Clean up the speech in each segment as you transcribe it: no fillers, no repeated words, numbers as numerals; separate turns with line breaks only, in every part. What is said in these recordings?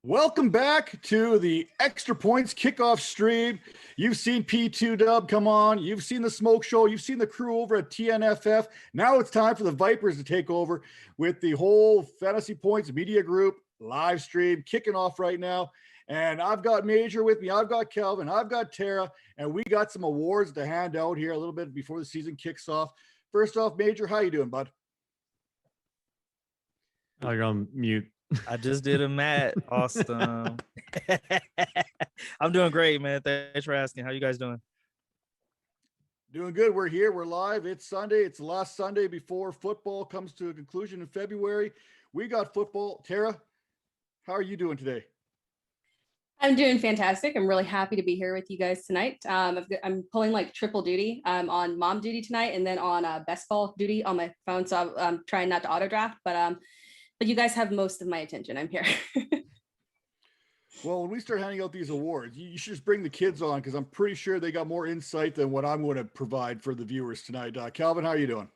Welcome back to the Extra Points Kickoff stream. You've seen P2Dub come on. You've seen the Smoke Show. You've seen the crew over at TNFF. Now it's time for the Vipers to take over with the whole Fantasy Points Media Group live stream kicking off right now. And I've got Major with me. I've got Kelvin. I've got Tara. And we got some awards to hand out here a little bit before the season kicks off. First off, Major, how you doing, bud?
Oh, you're on mute.
I just did a Matt. Awesome. I'm doing great, man. Thanks for asking. How you guys doing?
Doing good. We're here. We're live. It's Sunday. It's the last Sunday before football comes to a conclusion in February. We got football. Tara, how are you doing today?
I'm doing fantastic. I'm really happy to be here with you guys tonight. I'm pulling like triple duty. I'm on mom duty tonight and then on best ball duty on my phone. So I'm trying not to auto draft, but you guys have most of my attention. I'm here.
Well, when we start handing out these awards, you should just bring the kids on because I'm pretty sure they got more insight than what I'm going to provide for the viewers tonight. Calvin, how are you doing?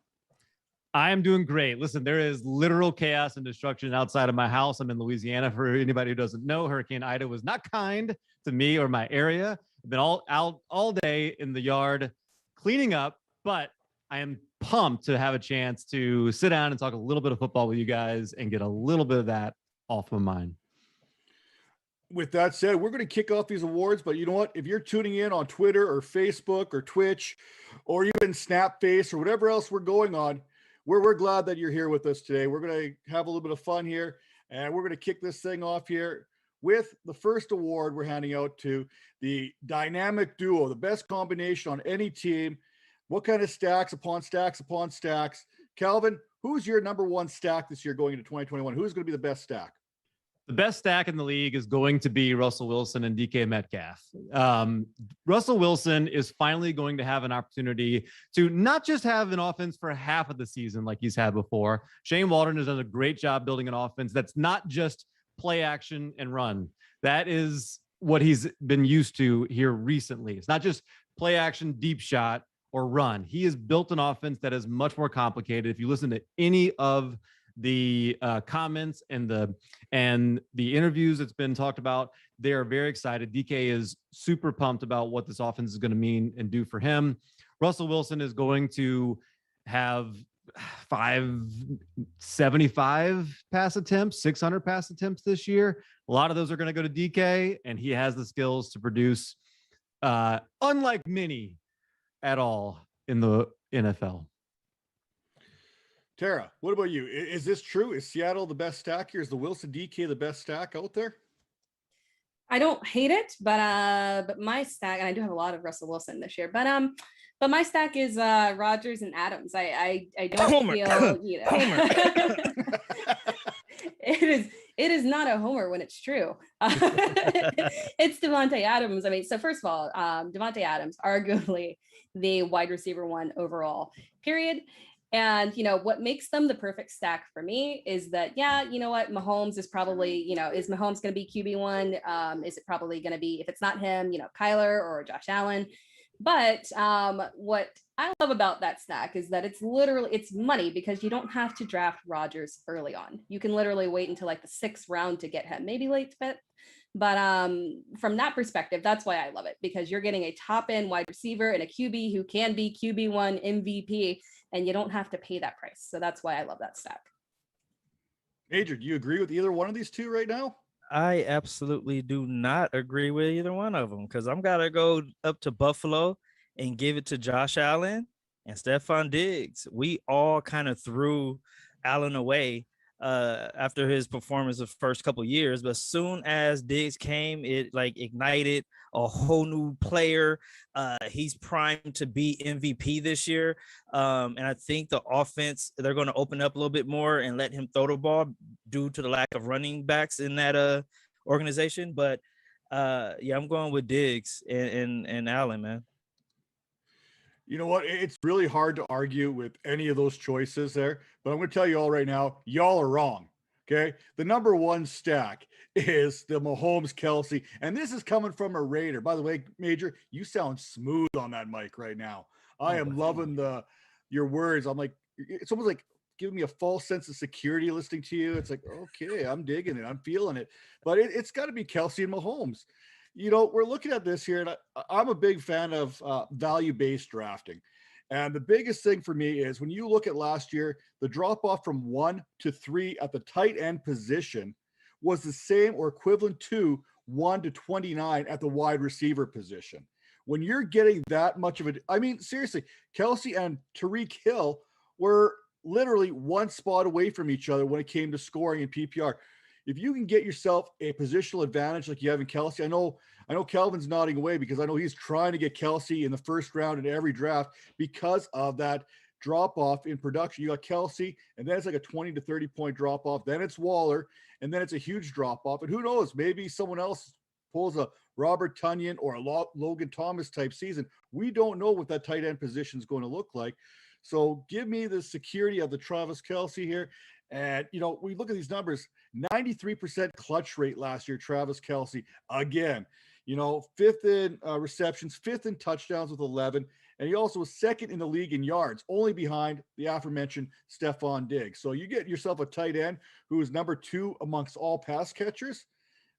I am doing great. Listen, there is literal chaos and destruction outside of my house. I'm in Louisiana. For anybody who doesn't know, Hurricane Ida was not kind to me or my area. I've been out all day in the yard cleaning up, but I am pumped to have a chance to sit down and talk a little bit of football with you guys and get a little bit of that off my mind.
With that said, we're going to kick off these awards, but you know what? If you're tuning in on Twitter or Facebook or Twitch or even Snapface or whatever else we're going on, we're glad that you're here with us today. We're going to have a little bit of fun here, and we're going to kick this thing off here with the first award we're handing out to the dynamic duo, the best combination on any team. What kind of stacks upon stacks upon stacks? Calvin, who's your number one stack this year going into 2021? Who's going to be the best stack?
The best stack in the league is going to be Russell Wilson and DK Metcalf. Russell Wilson is finally going to have an opportunity to not just have an offense for half of the season like he's had before. Shane Waldron has done a great job building an offense that's not just play action and run. That is what he's been used to here recently. It's not just play action, deep shot, or run. He has built an offense that is much more complicated. If you listen to any of the comments and the interviews that's been talked about, they are very excited. DK is super pumped about what this offense is going to mean and do for him. Russell Wilson is going to have 575 pass attempts, 600 pass attempts this year. A lot of those are going to go to DK, and he has the skills to produce, unlike many at all in the NFL.
Tara, what about you? Is this true? Is Seattle the best stack here? Is the Wilson DK the best stack out there?
I don't hate it, but my stack, and I do have a lot of Russell Wilson this year, but my stack is Rodgers and Adams. I don't
Homer.
feel, you know,
Homer.
it is not a homer when it's true. It's Davante Adams. I mean, so first of all, Davante Adams, arguably the wide receiver one overall, period. And, you know, what makes them the perfect stack for me is that, yeah, you know what, Mahomes is probably, you know, is Mahomes going to be QB1? Is it probably going to be, if it's not him, you know, Kyler or Josh Allen? But what I love about that stack is that it's money because you don't have to draft Rodgers early on. You can literally wait until like the 6th round to get him, maybe late fifth. But from that perspective, that's why I love it, because you're getting a top end wide receiver and a QB who can be QB1 MVP, and you don't have to pay that price. So that's why I love that stack.
Major, do you agree with either one of these two right now?
I absolutely do not agree with either one of them, because I'm got to go up to Buffalo and give it to Josh Allen and Stephon Diggs. We all kind of threw Allen away after his performance the first couple of years, but as soon as Diggs came, it like ignited a whole new player. He's primed to be MVP this year, and I think the offense, they're going to open up a little bit more and let him throw the ball due to the lack of running backs in that organization. But yeah, I'm going with Diggs and Allen, man.
You know what? It's really hard to argue with any of those choices there, but I'm going to tell you all right now, y'all are wrong. Okay. The number one stack is the Mahomes Kelsey. And this is coming from a Raider. By the way, Major, you sound smooth on that mic right now. I am loving your words. I'm like, it's almost like giving me a false sense of security listening to you. It's like, okay, I'm digging it. I'm feeling it. But it's got to be Kelsey and Mahomes. We're looking at this here, and I'm a big fan of value-based drafting. And the biggest thing for me is when you look at last year, the drop-off from 1 to 3 at the tight end position was the same or equivalent to 1 to 29 at the wide receiver position. When you're getting that much of it, I mean, seriously, Kelsey and Tyreek Hill were literally one spot away from each other when it came to scoring in PPR. If you can get yourself a positional advantage like you have in Kelsey, I know Calvin's nodding away because I know he's trying to get Kelsey in the first round in every draft because of that drop off in production. You got Kelsey, and then it's like a 20 to 30 point drop off. Then it's Waller, and then it's a huge drop off. And who knows, maybe someone else pulls a Robert Tonyan or a Logan Thomas type season. We don't know what that tight end position is going to look like. So give me the security of the Travis Kelsey here. And, we look at these numbers, 93% clutch rate last year, Travis Kelsey, again, 5th in receptions, 5th in touchdowns with 11. And he also was 2nd in the league in yards, only behind the aforementioned Stephon Diggs. So you get yourself a tight end who is number 2 amongst all pass catchers.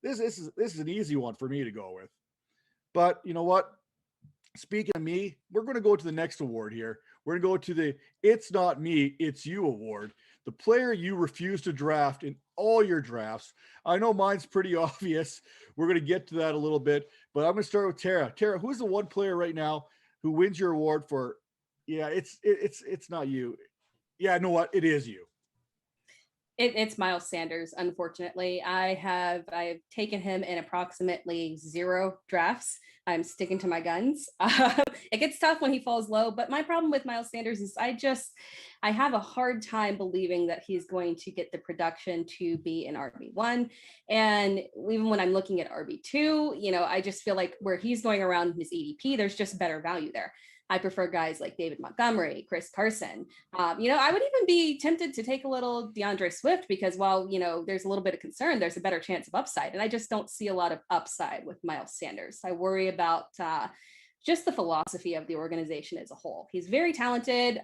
This is an easy one for me to go with. But you know what? Speaking of me, we're going to go to the next award here. We're going to go to the It's Not Me, It's You award. The player you refuse to draft in all your drafts. I know mine's pretty obvious. We're going to get to that a little bit, but I'm going to start with Tara. Tara, who's the one player right now who wins your award for, it's not you. Yeah, you know what? It is you.
It's Miles Sanders. Unfortunately, I have taken him in approximately 0 drafts. I'm sticking to my guns. It gets tough when he falls low, but my problem with Miles Sanders is I have a hard time believing that he's going to get the production to be an RB1. And even when I'm looking at RB2, I just feel like where he's going around his ADP, there's just better value there. I prefer guys like David Montgomery, Chris Carson. I would even be tempted to take a little DeAndre Swift because while, there's a little bit of concern, there's a better chance of upside. And I just don't see a lot of upside with Miles Sanders. I worry about just the philosophy of the organization as a whole. He's very talented.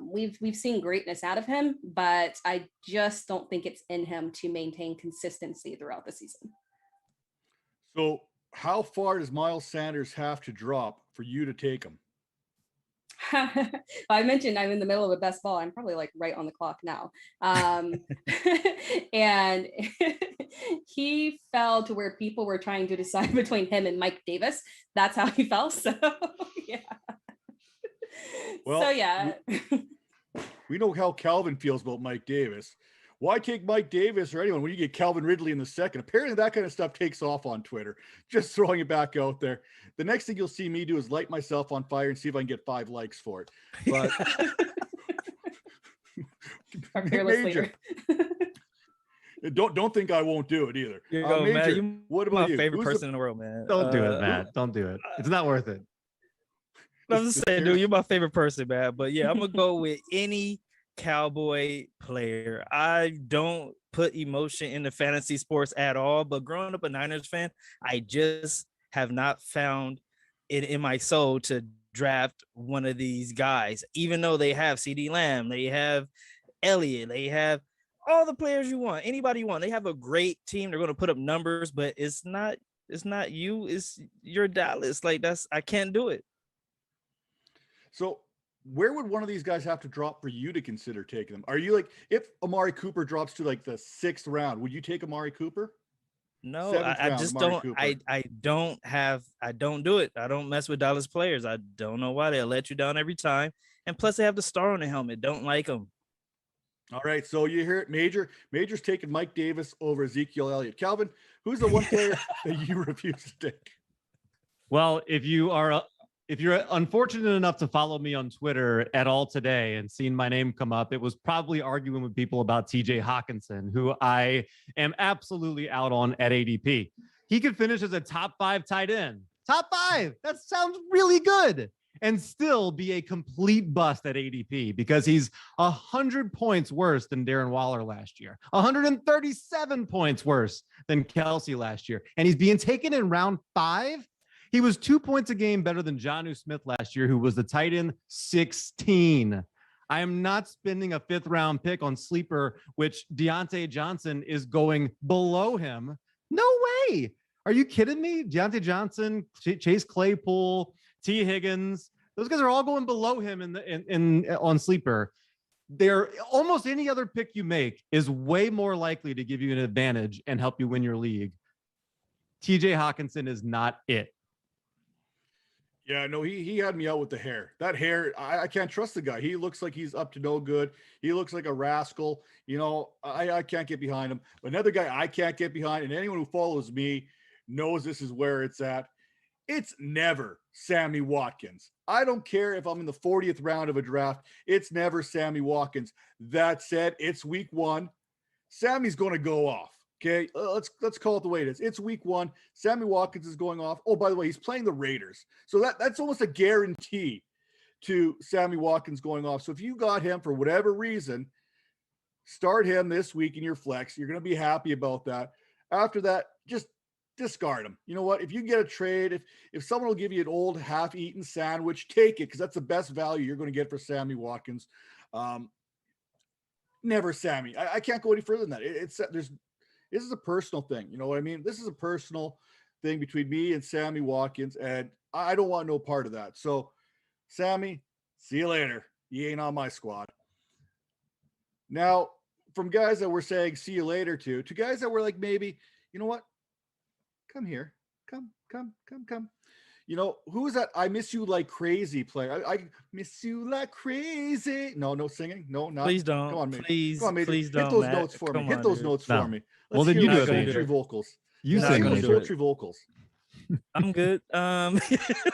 We've seen greatness out of him, but I just don't think it's in him to maintain consistency throughout the season.
So how far does Miles Sanders have to drop for you to take him?
I mentioned I'm in the middle of a best ball. I'm probably like right on the clock now. And he fell to where people were trying to decide between him and Mike Davis. That's how he fell. So yeah.
Well,
so yeah.
We know how Calvin feels about Mike Davis. Why take Mike Davis or anyone when you get Calvin Ridley in the second? Apparently that kind of stuff takes off on Twitter. Just throwing it back out there. The next thing you'll see me do is light myself on fire and see if I can get 5 likes for it. But
Our fearless leader.
Don't think I won't do it either.
Major, Matt,
what about
my
you?
favorite person in the world, man.
Don't do it, Matt. Don't do it. It's not worth it.
I'm just saying, dude, you're my favorite person, man. But yeah, I'm gonna go with any Cowboy player. I don't put emotion into fantasy sports at all, but growing up a Niners fan, I just have not found it in my soul to draft one of these guys, even though they have CD Lamb, they have Elliott, they have all the players you want, anybody you want. They have a great team. They're going to put up numbers, but it's not you, it's your Dallas. Like I can't do it.
So where would one of these guys have to drop for you to consider taking them? Are you like, if Amari Cooper drops to like the 6th round, would you take Amari Cooper?
No, I just don't. I don't do it. I don't mess with Dallas players. I don't know why. They'll let you down every time. And plus they have the star on the helmet. Don't like them.
All right. So you hear it. Major's taking Mike Davis over Ezekiel Elliott. Calvin, who's the one player that you refuse to take?
Well, if you're unfortunate enough to follow me on Twitter at all today and seen my name come up, it was probably arguing with people about TJ Hawkinson, who I am absolutely out on at ADP. He could finish as a top 5 tight end. Top 5. That sounds really good. And still be a complete bust at ADP because he's 100 points worse than Darren Waller last year, 137 points worse than Kelsey last year. And he's being taken in round 5. He was 2 points a game better than Jonnu Smith last year, who was the tight end 16. I am not spending a 5th round pick on sleeper, which Deontay Johnson is going below him. No way. Are you kidding me? Deontay Johnson, Chase Claypool, T. Higgins, those guys are all going below him on sleeper. They're almost any other pick you make is way more likely to give you an advantage and help you win your league. TJ Hawkinson is not it.
Yeah, no, he had me out with the hair. That hair, I can't trust the guy. He looks like he's up to no good. He looks like a rascal. You know, I can't get behind him. But another guy I can't get behind, and anyone who follows me knows this is where it's at. It's never Sammy Watkins. I don't care if I'm in the 40th round of a draft. It's never Sammy Watkins. That said, it's week 1. Sammy's going to go off. Okay, let's call it the way it is. It's week 1. Sammy Watkins is going off. Oh, by the way, he's playing the Raiders. So that's almost a guarantee to Sammy Watkins going off. So if you got him for whatever reason, start him this week in your flex. You're going to be happy about that. After that, just discard him. You know what? If you get a trade, if someone will give you an old half-eaten sandwich, take it because that's the best value you're going to get for Sammy Watkins. Never Sammy. I can't go any further than that. This is a personal thing. You know what I mean? This is a personal thing between me and Sammy Watkins, and I don't want no part of that. So, Sammy, see you later. You ain't on my squad. Now, from guys that were saying see you later to guys that were like, maybe, you know what? Come here. Come. You know, who is that? I miss you like crazy player. I miss you like crazy. No singing. No, not.
Please don't.
Come on, Major.
Please,
Come on, Major.
please don't.
Hit those
Matt.
notes for me.
Come
Hit
on,
those
dude.
notes
No.
for me.
Well,
Let's
then
hear
you do
those
it,
sultry
Major.
vocals.
You
Not
sing,
gonna
those
do
Major.
it.
sultry vocals.
I'm good.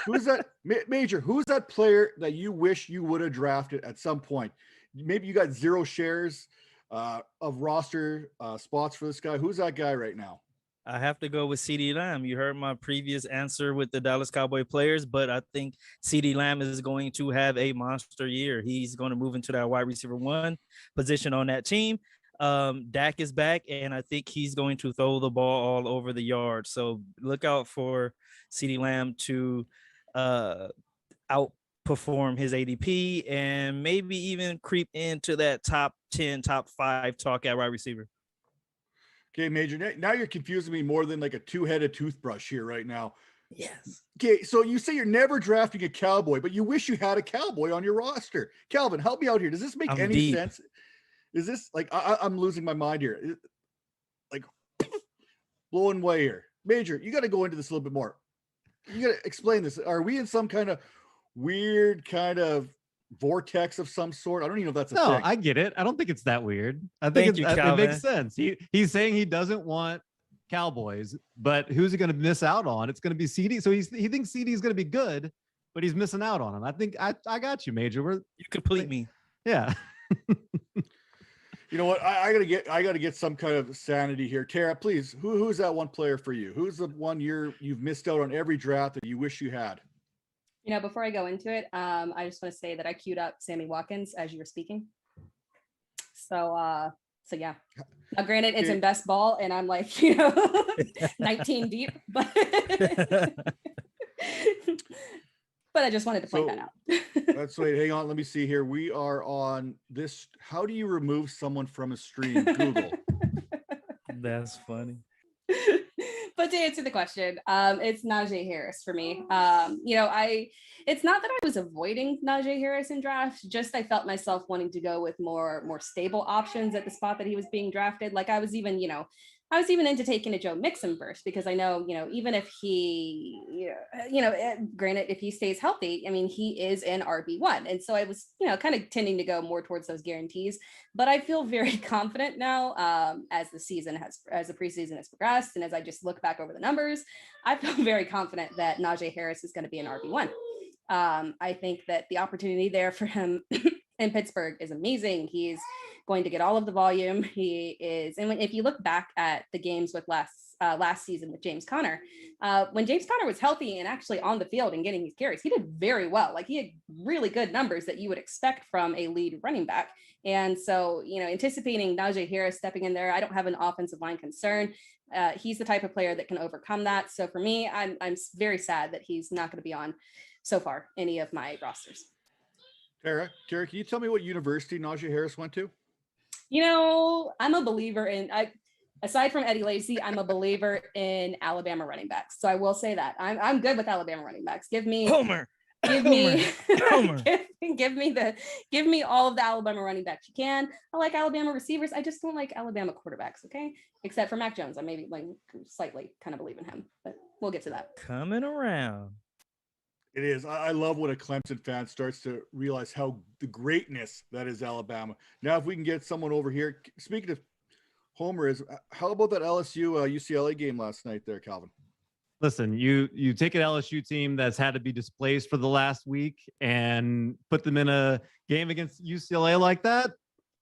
Who's that, Major? Who's that player that you wish you would have drafted at some point? Maybe you got 0 shares of roster spots for this guy. Who's that guy right now?
I have to go with CeeDee Lamb. You heard my previous answer with the Dallas Cowboy players, but I think CeeDee Lamb is going to have a monster year. He's going to move into that wide receiver 1 position on that team. Dak is back, and I think he's going to throw the ball all over the yard. So look out for CeeDee Lamb to outperform his ADP and maybe even creep into that top 10, top 5 talk at wide receiver.
Okay, Major. Now you're confusing me more than like a 2-headed toothbrush here right now.
Yes.
Okay, so you say you're never drafting a Cowboy, but you wish you had a Cowboy on your roster. Calvin, help me out here. Does this make
I'm
any
deep.
sense? Is this like I'm losing my mind here? Like blowing away here. Major, you got to go into this a little bit more. You got to explain this. Are we in some kind of weird kind of vortex of some sort? I don't even know if that's a thing.
I get it. I don't think it's that weird. I think it makes sense. He's saying he doesn't want Cowboys, but who's he going to miss out on? It's going to be CD. So he thinks CD is going to be good, but he's missing out on him. I think I got you, Major.
You complete me.
Yeah.
You know what? I gotta get some kind of sanity here. Tara, please. Who's that one player for you? Who's the one you've missed out on every draft that you wish you had?
You know, before I go into it, I just want to say that I queued up Sammy Watkins as you were speaking. So yeah. Now, granted, it's in best ball, and I'm like, 19 deep, but but I just wanted to point that out.
That's right. Hang on. Let me see here. We are on this. How do you remove someone from a stream? Google.
That's funny.
But to answer the question, it's Najee Harris for me. It's not that I was avoiding Najee Harris in drafts, just I felt myself wanting to go with more stable options at the spot that he was being drafted. Like I was even into taking a Joe Mixon first, because I know, even if he, granted, if he stays healthy, I mean, he is an RB1. And so I was, kind of tending to go more towards those guarantees, but I feel very confident now as the preseason has progressed. And as I just look back over the numbers, I feel very confident that Najee Harris is going to be an RB1. I think that the opportunity there for him in Pittsburgh is amazing. He's going to get all of the volume. He is, and if you look back at the games with last season with James Conner, when James Conner was healthy and actually on the field and getting these carries, he did very well. Like he had really good numbers that you would expect from a lead running back. And so, anticipating Najee Harris stepping in there, I don't have an offensive line concern. He's the type of player that can overcome that. So for me, I'm very sad that he's not going to be on so far any of my rosters.
Tara, can you tell me what university Najee Harris went to?
I'm a believer aside from Eddie Lacy, I'm a believer in Alabama running backs. So I will say that I'm good with Alabama running backs. Give me
Homer.
give me give me all of the Alabama running backs you can. I like Alabama receivers. I just don't like Alabama quarterbacks. Okay, except for Mac Jones. I maybe like slightly kind of believe in him, but we'll get to that.
Coming around.
It is. I love when a Clemson fan starts to realize how the greatness that is Alabama. Now, if we can get someone over here, speaking of Homer, how about that LSU UCLA game last night there, Calvin?
Listen, you take an LSU team that's had to be displaced for the last week and put them in a game against UCLA like that.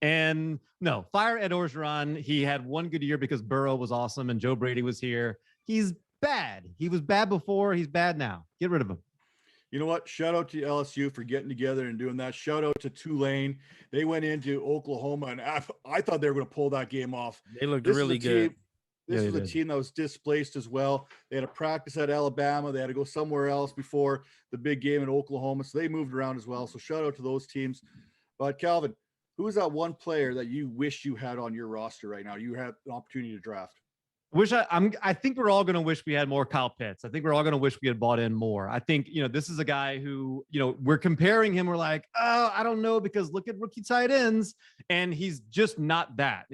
And no, fire Ed Orgeron. He had one good year because Burrow was awesome and Joe Brady was here. He's bad. He was bad before. He's bad now. Get rid of him.
You know what? Shout out to LSU for getting together and doing that. Shout out to Tulane. They went into Oklahoma, and I thought they were going to pull that game off.
They looked really good.
This is a team that was displaced as well. They had to practice at Alabama. They had to go somewhere else before the big game in Oklahoma. So they moved around as well. So shout out to those teams. But Calvin, who is that one player that you wish you had on your roster right now? You had an opportunity to draft.
I think we're all going to wish we had more Kyle Pitts. I think we're all going to wish we had bought in more. I think, this is a guy who, we're comparing him. We're like, oh, I don't know, because look at rookie tight ends. And he's just not that.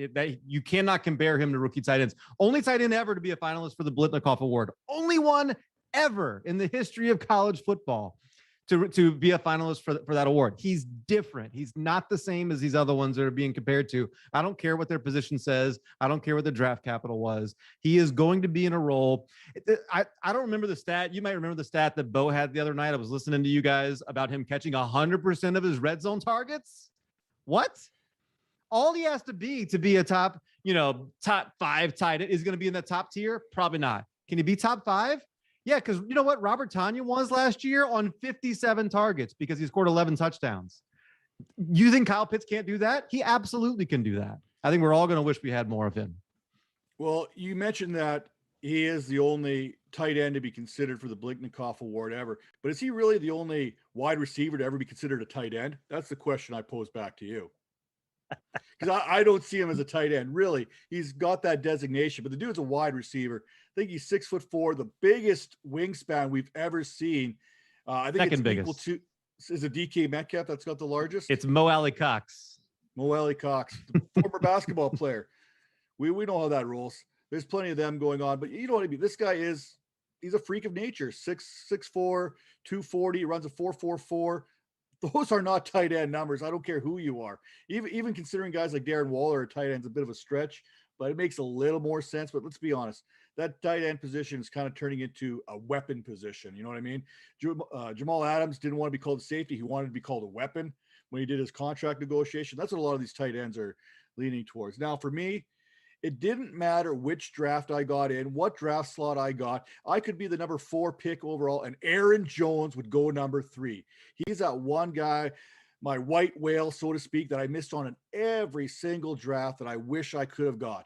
You cannot compare him to rookie tight ends. Only tight end ever to be a finalist for the Blitnikoff Award. Only one ever in the history of college football to be a finalist for that award. He's different. He's not the same as these other ones that are being compared to. I don't care what their position says. I don't care what the draft capital was. He is going to be in a role. I don't remember the stat. You might remember the stat that Bo had the other night. I was listening to you guys about him catching 100% of his red zone targets. What? All he has to be a top 5 tight end is going to be in that top tier. Probably not. Can he be top 5? Yeah, because you know what? Robert Tonyan was last year on 57 targets because he scored 11 touchdowns. You think Kyle Pitts can't do that? He absolutely can do that. I think we're all going to wish we had more of him.
Well, you mentioned that he is the only tight end to be considered for the Blitnikoff Award ever. But is he really the only wide receiver to ever be considered a tight end? That's the question I pose back to you. Because I don't see him as a tight end. Really, he's got that designation, but the dude's a wide receiver. I think he's 6'4", the biggest wingspan we've ever seen. I think
second
it's
biggest.
Equal to, is it DK Metcalf that's got the largest?
It's Mo Alley Cox.
Mo Alley Cox, the former basketball player. We know how that rolls. There's plenty of them going on, but you know what I mean? This guy he's a freak of nature. 6'4", 240, runs a 4.44. Those are not tight end numbers. I don't care who you are. Even considering guys like Darren Waller are tight ends, a bit of a stretch, but it makes a little more sense. But let's be honest, that tight end position is kind of turning into a weapon position. You know what I mean? Jamal Adams didn't want to be called a safety. He wanted to be called a weapon when he did his contract negotiation. That's what a lot of these tight ends are leaning towards. Now, for me, it didn't matter which draft I got in, what draft slot I got. I could be the number 4 pick overall, and Aaron Jones would go number 3. He's that one guy, my white whale, so to speak, that I missed on in every single draft that I wish I could have got.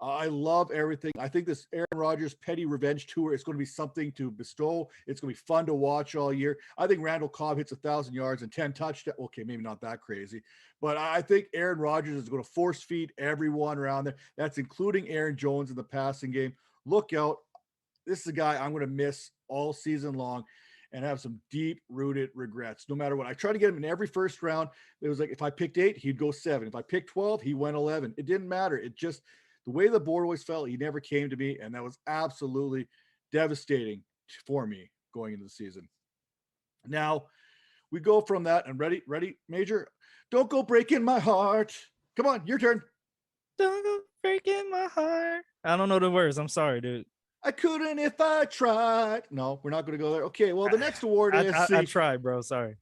I love everything. I think this Aaron Rodgers petty revenge tour is going to be something to bestow. It's going to be fun to watch all year. I think Randall Cobb hits 1,000 yards and 10 touchdowns. Okay, maybe not that crazy, but I think Aaron Rodgers is going to force feed everyone around there. That's including Aaron Jones in the passing game. Look out. This is a guy I'm going to miss all season long and have some deep-rooted regrets, no matter what. I tried to get him in every first round. It was like, if I picked 8, he'd go 7. If I picked 12, he went 11. It didn't matter. It just, the way the board always felt, he never came to me, and that was absolutely devastating for me going into the season. Now, we go from that, and ready, Major? Don't go breaking my heart. Come on, your turn.
Don't go breaking my heart. I don't know the words. I'm sorry, dude.
I couldn't if I tried. No, we're not going to go there. Okay, well, the next award is...
I tried, bro. Sorry.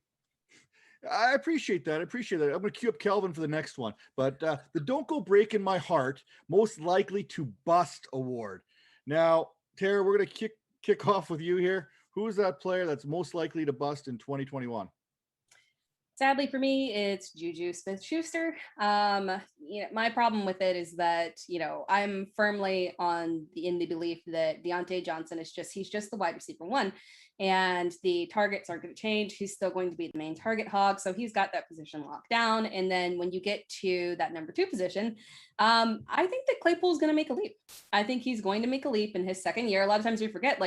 I appreciate that. I'm going to queue up Kelvin for the next one. But the Don't Go Breaking My Heart Most Likely to Bust Award. Now, Tara, we're going to kick off with you here. Who is that player that's most likely to bust in 2021?
Sadly for me, it's Juju Smith-Schuster. My problem with it is that, I'm firmly in the belief that Deontay Johnson he's just the wide receiver one, and the targets aren't going to change. He's still going to be the main target hog. So he's got that position locked down. And then when you get to that number 2 position, I think that Claypool is going to make a leap. I think he's going to make a leap in his second year. A lot of times we forget,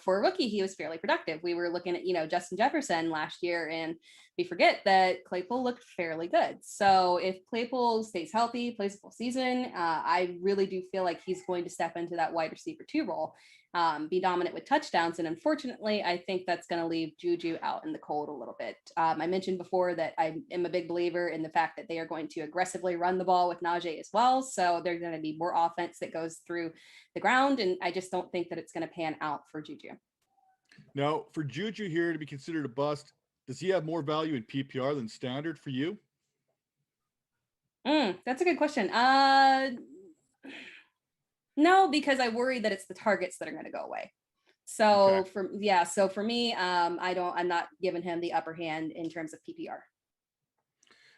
for a rookie, he was fairly productive. We were looking at, Justin Jefferson last year, and we forget that Claypool looked fairly good. So if Claypool stays healthy, plays a full season, I really do feel like he's going to step into that wide receiver 2 role, be dominant with touchdowns. And unfortunately, I think that's going to leave Juju out in the cold a little bit. I mentioned before that I am a big believer in the fact that they are going to aggressively run the ball with Najee as well. So there's going to be more offense that goes through the ground. And I just don't think that it's going to pan out for Juju.
Now, for Juju here to be considered a bust, does he have more value in PPR than standard for you?
That's a good question. No, because I worry that it's the targets that are going to go away. So for me, I'm not giving him the upper hand in terms of PPR.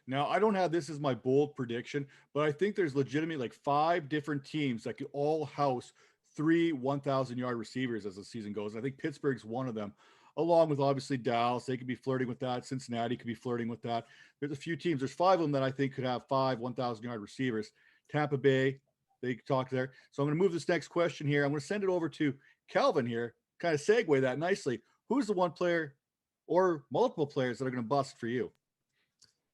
Now, I don't have this as my bold prediction, but I think there's legitimately like 5 different teams that could all house 3 1,000-yard receivers as the season goes. I think Pittsburgh's one of them, along with obviously Dallas. They could be flirting with that. Cincinnati could be flirting with that. There's a few teams. There's 5 of them that I think could have 5 1,000-yard receivers. Tampa Bay, they talk there. So I'm going to move this next question here. I'm going to send it over to Calvin here, kind of segue that nicely. Who's the one player or multiple players that are going to bust for you?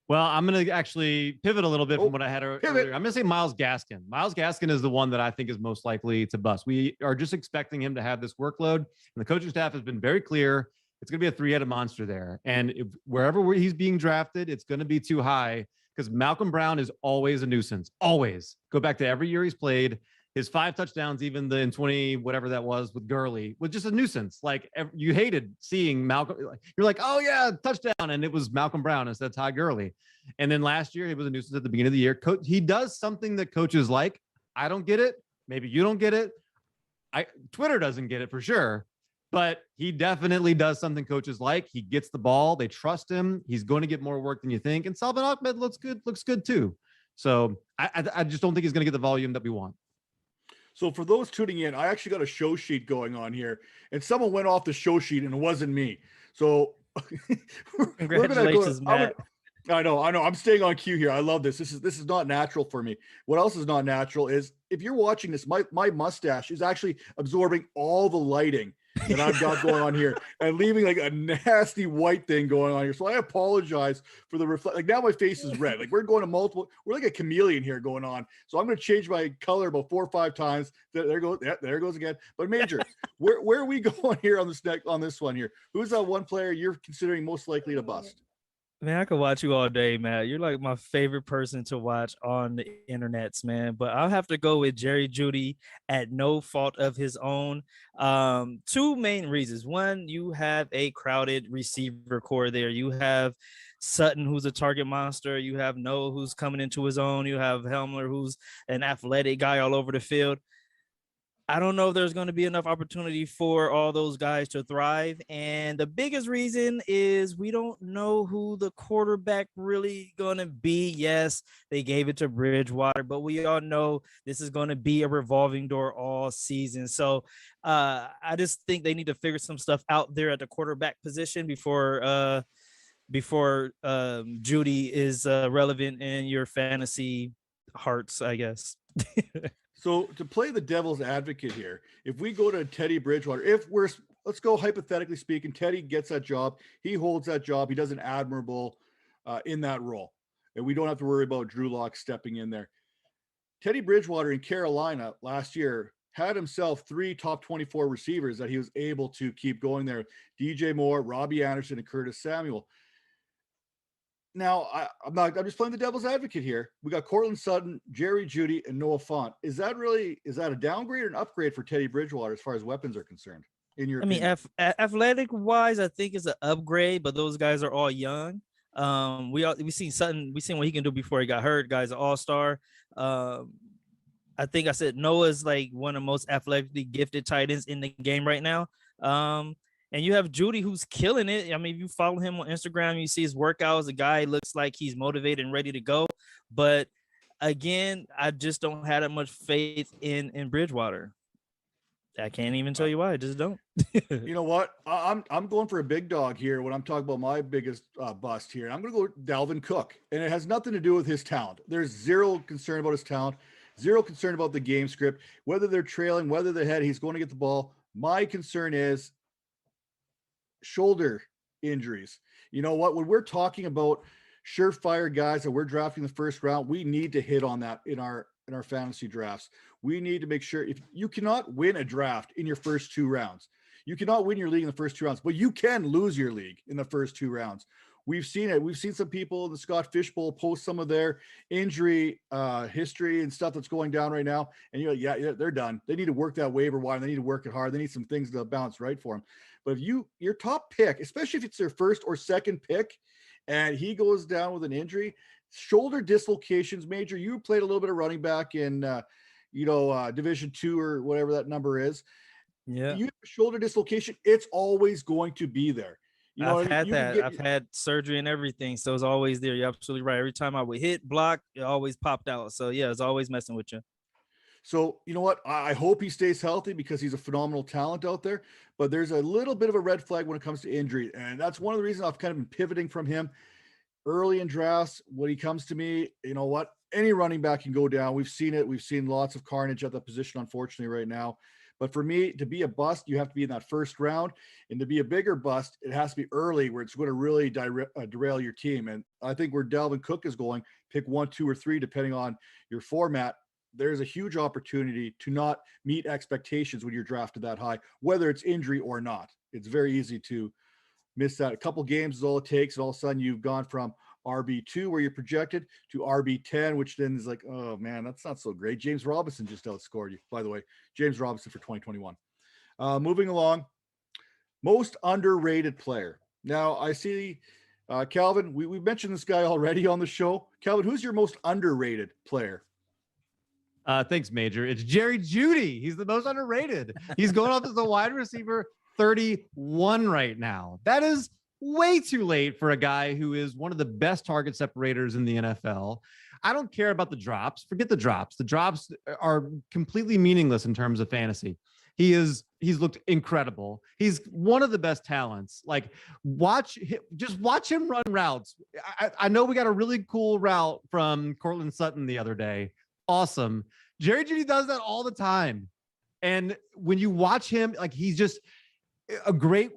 Well, I'm going to actually pivot a little bit from what I had earlier. I'm going to say Myles Gaskin. Myles Gaskin is the one that I think is most likely to bust. We are just expecting him to have this workload, and the coaching staff has been very clear. It's going to be a 3-headed monster there. And wherever he's being drafted, it's going to be too high because Malcolm Brown is always a nuisance. Always. Go back to every year he's played. His 5 touchdowns, even in 20, whatever that was with Gurley, was just a nuisance. Like you hated seeing Malcolm. You're like, oh yeah, touchdown. And it was Malcolm Brown instead of Todd Gurley. And then last year, he was a nuisance at the beginning of the year. He does something that coaches like. I don't get it. Maybe you don't get it. Twitter doesn't get it for sure. But he definitely does something coaches like. He gets the ball. They trust him. He's going to get more work than you think. And Salvin Ahmed looks good too. So I just don't think he's going to get the volume that we want.
So for those tuning in, I actually got a show sheet going on here, and someone went off the show sheet, and it wasn't me. So
congratulations, Matt.
I know. I'm staying on cue here. I love this. This is not natural for me. What else is not natural is if you're watching this, my mustache is actually absorbing all the lighting that I've got going on here and leaving like a nasty white thing going on here. So I apologize for the reflect. Like now my face is red. Like we're like a chameleon here going on. So I'm going to change my color about 4 or 5 times. There goes again. But Major, where are we going here on this one here? Who's that one player you're considering most likely to bust?
Man, I could watch you all day, Matt. You're like my favorite person to watch on the internets, man. But I'll have to go with Jerry Jeudy at no fault of his own. 2 main reasons. One, you have a crowded receiver core there. You have Sutton, who's a target monster. You have Noah, who's coming into his own. You have Helmler, who's an athletic guy all over the field. I don't know if there's going to be enough opportunity for all those guys to thrive. And the biggest reason is we don't know who the quarterback really going to be. Yes, they gave it to Bridgewater, but we all know this is going to be a revolving door all season. So I just think they need to figure some stuff out there at the quarterback position before Jeudy is relevant in your fantasy hearts, I guess.
So to play the devil's advocate here, if we go to Teddy Bridgewater, let's go hypothetically speaking, Teddy gets that job, he holds that job, he does an admirable in that role, and we don't have to worry about Drew Lock stepping in there. Teddy Bridgewater in Carolina last year had himself 3 top 24 receivers that he was able to keep going there: DJ Moore, Robbie Anderson, and Curtis Samuel. Now, I'm just playing the devil's advocate here. We got Cortland Sutton, Jerry Jeudy, and Noah Fant. Is that a downgrade or an upgrade for Teddy Bridgewater as far as weapons are concerned?
Athletic wise, I think it's an upgrade, but those guys are all young. We seen Sutton, we seen what he can do before he got hurt. Guy's an all-star. I think I said Noah's like one of the most athletically gifted tight ends in the game right now. And you have Judy, who's killing it. I mean, if you follow him on Instagram, you see his workouts. The guy looks like he's motivated and ready to go. But again, I just don't have that much faith in Bridgewater. I can't even tell you why. I just don't.
You know what? I'm going for a big dog here when I'm talking about my biggest bust here. I'm going to go with Dalvin Cook, and it has nothing to do with his talent. There's zero concern about his talent, zero concern about the game script, whether they're trailing, whether they're ahead. He's going to get the ball. My concern is shoulder injuries. You know what? When we're talking about surefire guys that we're drafting the first round, we need to hit on that in our fantasy drafts. We need to make sure if you cannot win a draft in your first 2 rounds, you cannot win your league in the first 2 rounds, but you can lose your league in the first 2 rounds. We've seen it. We've seen some people in the Scott Fishbowl post some of their injury history and stuff that's going down right now. And you're like, yeah, they're done. They need to work that waiver wire. They need to work it hard. They need some things to bounce right for them. But if your top pick, especially if it's their first or second pick, and he goes down with an injury, shoulder dislocations, Major, you played a little bit of running back in, Division 2 or whatever that number is.
Yeah.
You have a shoulder dislocation, it's always going to be there. You know,
I've had that. I've had surgery and everything, so it's always there. You're absolutely right. Every time I would hit, block, it always popped out. So, yeah, it's always messing with you.
So, you know what? I hope he stays healthy because he's a phenomenal talent out there. But there's a little bit of a red flag when it comes to injury. And that's one of the reasons I've kind of been pivoting from him early in drafts. When he comes to me, you know what? Any running back can go down. We've seen it. We've seen lots of carnage at that position, unfortunately, right now. But for me, to be a bust, you have to be in that first round. And to be a bigger bust, it has to be early where it's going to really derail your team. And I think where Dalvin Cook is going, pick 1, 2, or 3, depending on your format, there's a huge opportunity to not meet expectations when you're drafted that high, whether it's injury or not. It's very easy to miss that. A couple games is all it takes. And all of a sudden you've gone from RB2 where you're projected to RB10, which then is like, oh man, that's not so great. James Robinson just outscored you, by the way. James Robinson for 2021. Moving along, most underrated player. Now I see Calvin, we mentioned this guy already on the show. Calvin, who's your most underrated player?
Thanks, Major. It's Jerry Jeudy. He's the most underrated. He's going off as a wide receiver 31 right now. That is way too late for a guy who is one of the best target separators in the NFL. I don't care about the drops. Forget the drops. The drops are completely meaningless in terms of fantasy. He's looked incredible. He's one of the best talents. Like just watch him run routes. I know we got a really cool route from Cortland Sutton the other day. Awesome. Jerry Jeudy does that all the time. And when you watch him, like he's just a great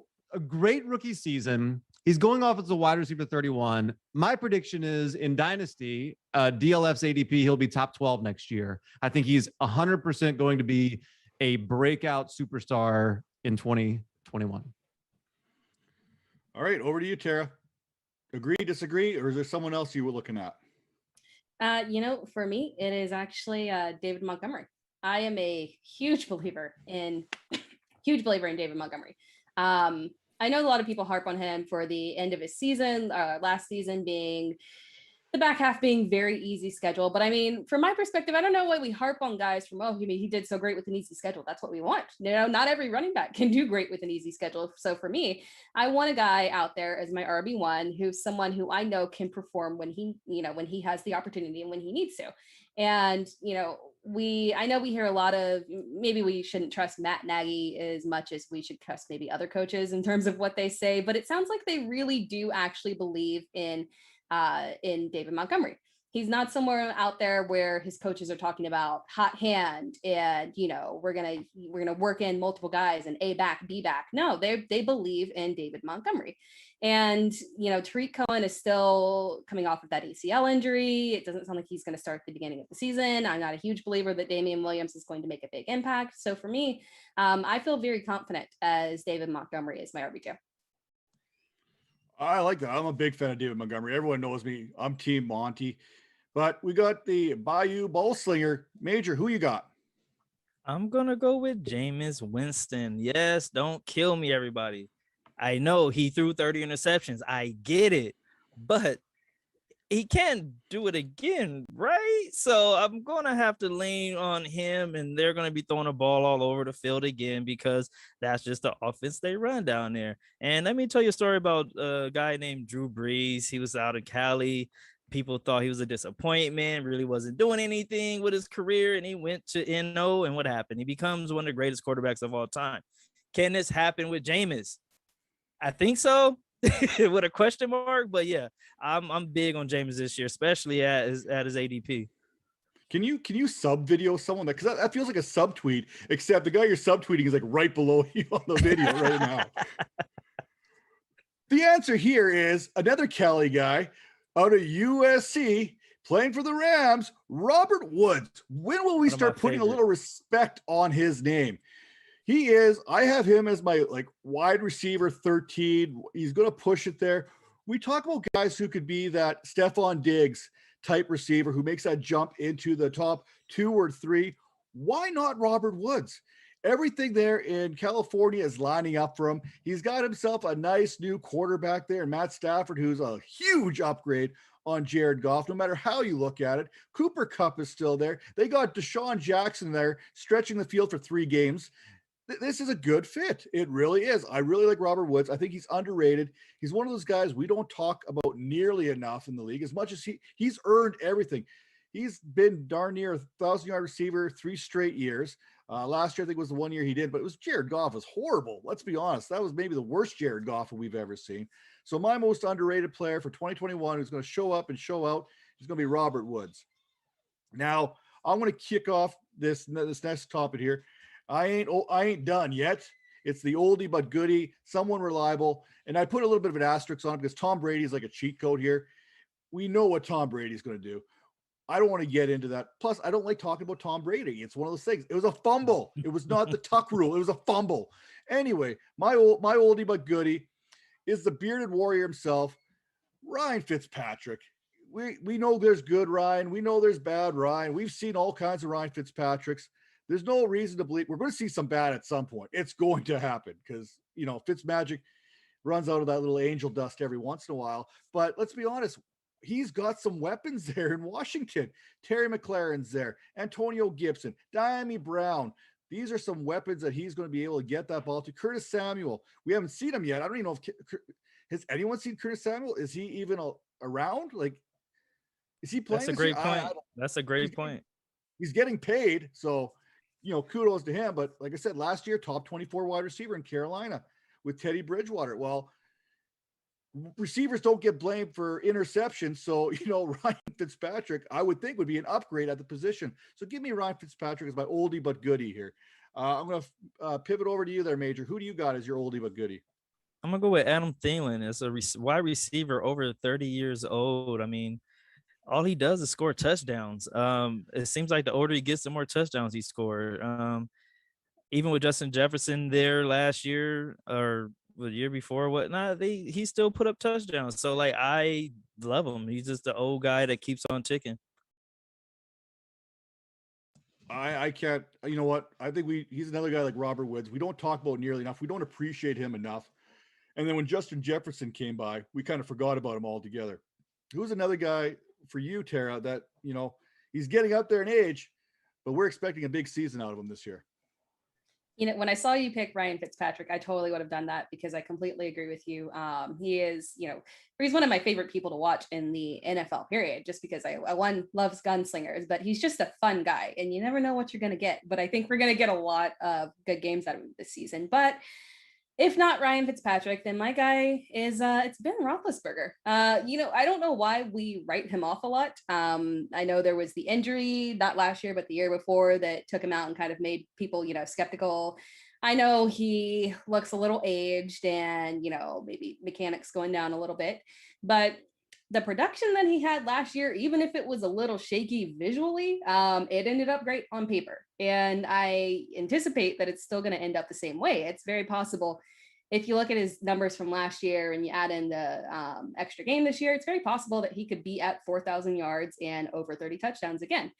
rookie season. He's going off as a wide receiver 31. My prediction is in Dynasty, DLF's ADP, he'll be top 12 next year. I think he's 100% going to be a breakout superstar in 2021.
All right, over to you, Tara. Agree, disagree, or is there someone else you were looking at?
For me, it is actually David Montgomery. I am a huge believer in David Montgomery. I know a lot of people harp on him for the end of his season, last season being the back half being very easy schedule. But I mean, from my perspective, I don't know why we harp on guys from, he did so great with an easy schedule. That's what we want. Not every running back can do great with an easy schedule. So for me, I want a guy out there as my RB1 who's someone who I know can perform when he has the opportunity and when he needs to. And, I know we hear a lot of, maybe we shouldn't trust Matt Nagy as much as we should trust maybe other coaches in terms of what they say, but it sounds like they really do actually believe in David Montgomery. He's not somewhere out there where his coaches are talking about hot hand and, we're going to work in multiple guys and A back, B back. No, they believe in David Montgomery. And, Tariq Cohen is still coming off of that ACL injury. It doesn't sound like he's going to start at the beginning of the season. I'm not a huge believer that Damian Williams is going to make a big impact. So for me, I feel very confident as David Montgomery is my RB2.
I like that. I'm a big fan of David Montgomery. Everyone knows me. I'm Team Monty. But we got the Bayou Ball Slinger. Major, who you got?
I'm going to go with Jameis Winston. Yes, don't kill me, everybody. I know he threw 30 interceptions. I get it. But he can't do it again, right? So I'm going to have to lean on him, and they're going to be throwing the ball all over the field again because that's just the offense they run down there. And let me tell you a story about a guy named Drew Brees. He was out of Cali. People thought he was a disappointment, really wasn't doing anything with his career, and he went to NO, and what happened? He becomes one of the greatest quarterbacks of all time. Can this happen with Jameis? I think so. With a question mark, but yeah, I'm big on James this year, especially at his ADP.
Can you sub video someone that, because that feels like a subtweet, except the guy you're subtweeting is like right below you on the video right now. The answer here is another Cali guy out of USC playing for the Rams, Robert Woods. When will we start putting a little respect on his name? He is, I have him as my like wide receiver 13. He's going to push it there. We talk about guys who could be that Stephon Diggs type receiver who makes that jump into the top 2 or 3. Why not Robert Woods? Everything there in California is lining up for him. He's got himself a nice new quarterback there, Matt Stafford, who's a huge upgrade on Jared Goff, no matter how you look at it. Cooper Kupp is still there. They got Deshaun Jackson there stretching the field for 3 games. This is a good fit. It really is. I really like Robert Woods. I think he's underrated. He's one of those guys we don't talk about nearly enough in the league, as much as he's earned everything. He's been darn near 1,000-yard receiver 3 straight years. Last year, I think was the 1 year he did, but it was Jared Goff was horrible. Let's be honest. That was maybe the worst Jared Goff we've ever seen. So my most underrated player for 2021 who's going to show up and show out is going to be Robert Woods. Now, I'm going to kick off this next topic here. I ain't done yet. It's the oldie but goodie, someone reliable. And I put a little bit of an asterisk on it because Tom Brady is like a cheat code here. We know what Tom Brady's going to do. I don't want to get into that. Plus, I don't like talking about Tom Brady. It's one of those things. It was a fumble. It was not the tuck rule. It was a fumble. Anyway, my oldie but goodie is the bearded warrior himself, Ryan Fitzpatrick. We know there's good Ryan. We know there's bad Ryan. We've seen all kinds of Ryan Fitzpatricks. There's no reason to believe we're going to see some bad at some point. It's going to happen because, Fitzmagic runs out of that little angel dust every once in a while. But let's be honest, he's got some weapons there in Washington. Terry McLaurin's there, Antonio Gibson, Diami Brown. These are some weapons that he's going to be able to get that ball to. Curtis Samuel, we haven't seen him yet. I don't even know if has anyone seen Curtis Samuel? Is he even around? Like, is he playing?
That's a great point. That's a great point.
He's getting paid, so kudos to him. But like I said, last year, top 24 wide receiver in Carolina with Teddy Bridgewater. Well, receivers don't get blamed for interceptions. So, Ryan Fitzpatrick, I would think would be an upgrade at the position. So give me Ryan Fitzpatrick as my oldie but goodie here. I'm going to pivot over to you there, Major. Who do you got as your oldie but goodie?
I'm going to go with Adam Thielen as a wide receiver over 30 years old. I mean, all he does is score touchdowns. It seems like the older he gets, the more touchdowns he scores. Even with Justin Jefferson there last year or the year before, whatnot, he still put up touchdowns. So I love him. He's just the old guy that keeps on ticking.
I can't. You know what? I think he's another guy like Robert Woods. We don't talk about nearly enough. We don't appreciate him enough. And then when Justin Jefferson came by, we kind of forgot about him altogether. Who's another guy for you, Tara, that, he's getting up there in age, but we're expecting a big season out of him this year?
When I saw you pick Ryan Fitzpatrick, I totally would have done that because I completely agree with you. He is, he's one of my favorite people to watch in the NFL period, just because I loves gunslingers, but he's just a fun guy and you never know what you're going to get. But I think we're going to get a lot of good games out of him this season. But if not Ryan Fitzpatrick, then my guy is it's Ben Roethlisberger. I don't know why we write him off a lot. I know there was the injury, not last year, but the year before, that took him out and kind of made people, skeptical. I know he looks a little aged and, maybe mechanics going down a little bit, but the production that he had last year, even if it was a little shaky visually, it ended up great on paper. And I anticipate that it's still going to end up the same way. It's very possible. If you look at his numbers from last year and you add in the extra game this year, it's very possible that he could be at 4,000 yards and over 30 touchdowns again.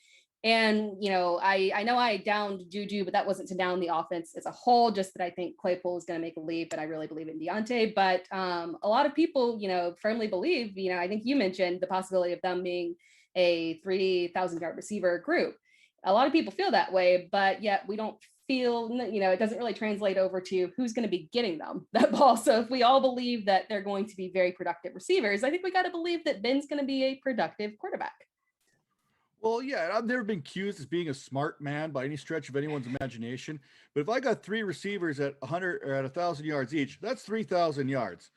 And, I know I downed Juju, but that wasn't to down the offense as a whole, just that I think Claypool is going to make a leap, but I really believe in Deontay. But a lot of people, firmly believe, I think you mentioned the possibility of them being a 3,000 yard receiver group. A lot of people feel that way, but yet we don't feel, it doesn't really translate over to who's going to be getting them that ball. So if we all believe that they're going to be very productive receivers, I think we got to believe that Ben's going to be a productive quarterback.
Well, yeah, I've never been accused as being a smart man by any stretch of anyone's imagination. But if I got 3 receivers at 100 or at 1,000 yards each, that's 3,000 yards.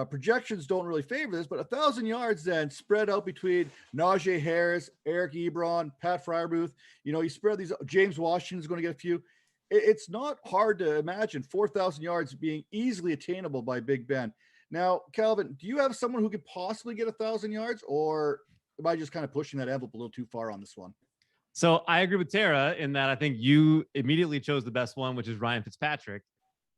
Projections don't really favor this, but 1,000 yards then spread out between Najee Harris, Eric Ebron, Pat Fryermuth. You spread these. James Washington's going to get a few. It's not hard to imagine 4,000 yards being easily attainable by Big Ben. Now, Calvin, do you have someone who could possibly get 1,000 yards, or am I just kind of pushing that envelope a little too far on this one?
So I agree with Tara in that I think you immediately chose the best one, which is Ryan Fitzpatrick.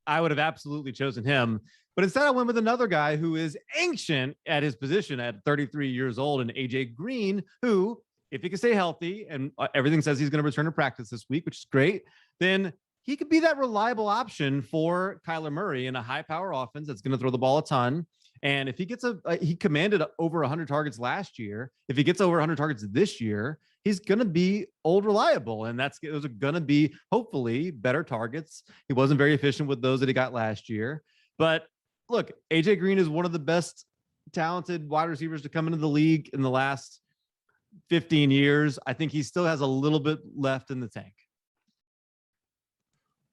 I would have absolutely chosen him. But instead I went with another guy who is ancient at his position at 33 years old, and AJ Green, who, if he can stay healthy, and everything says he's going to return to practice this week, which is great, then he could be that reliable option for Kyler Murray in a high power offense that's going to throw the ball a ton. And if he gets he commanded over 100 targets last year. If he gets over 100 targets this year, he's going to be old reliable. And those are going to be hopefully better targets. He wasn't very efficient with those that he got last year. But look, AJ Green is one of the best talented wide receivers to come into the league in the last 15 years. I think he still has a little bit left in the tank.